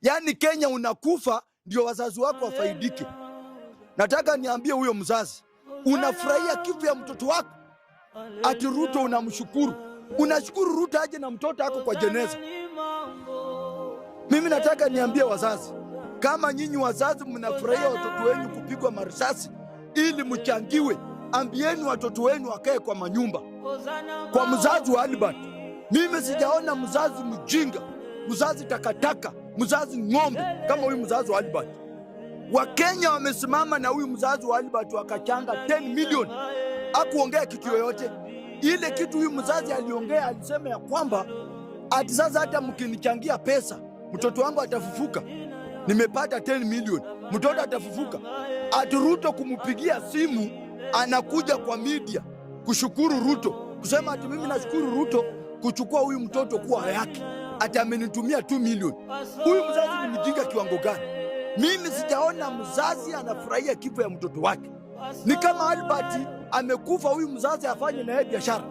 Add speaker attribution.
Speaker 1: Yani Kenya unakufa ndio wazazi wako wafaidike. Nataka niambie huyo mzazi, unafurahia kifo ya mtoto wako? Ati Ruto unamshukuru. Unashukuru Ruto aje na mtoto wako kwa jeneza. Mimi nataka niambie wazazi, kama nyinyi wazazi mnafurahia watoto wenu kupigwa marisasi ili mchangiwe, ambieni watoto wenu wakae kwa manyumba. Kwa mzazi wa Albert, mimi sijaona mzazi mjinga, mzazi takataka, mzazi ng'ombe kama huyu mzazi wa Albert. Wakenya wamesimama na huyu mzazi wa Albert wakachanga 10 milioni. Hakuongea kitu yoyote. Ile kitu huyu mzazi aliongea, alisema ya kwamba ati sasa hata mkinichangia pesa mtoto wangu atafufuka. Nimepata 10 milioni, mtoto atafufuka. Ati Ruto kumpigia simu anakuja kwa media kushukuru Ruto, kusema ati mimi nashukuru Ruto kuchukua huyu mtoto kuwa yake, ati amenitumia 2 milioni. Huyu mzazi ni mjinga kiwango gani? Mimi sijaona mzazi anafurahia kifo ya mtoto wake. Ni kama Albert amekufa, huyu mzazi afanye na yeye biashara.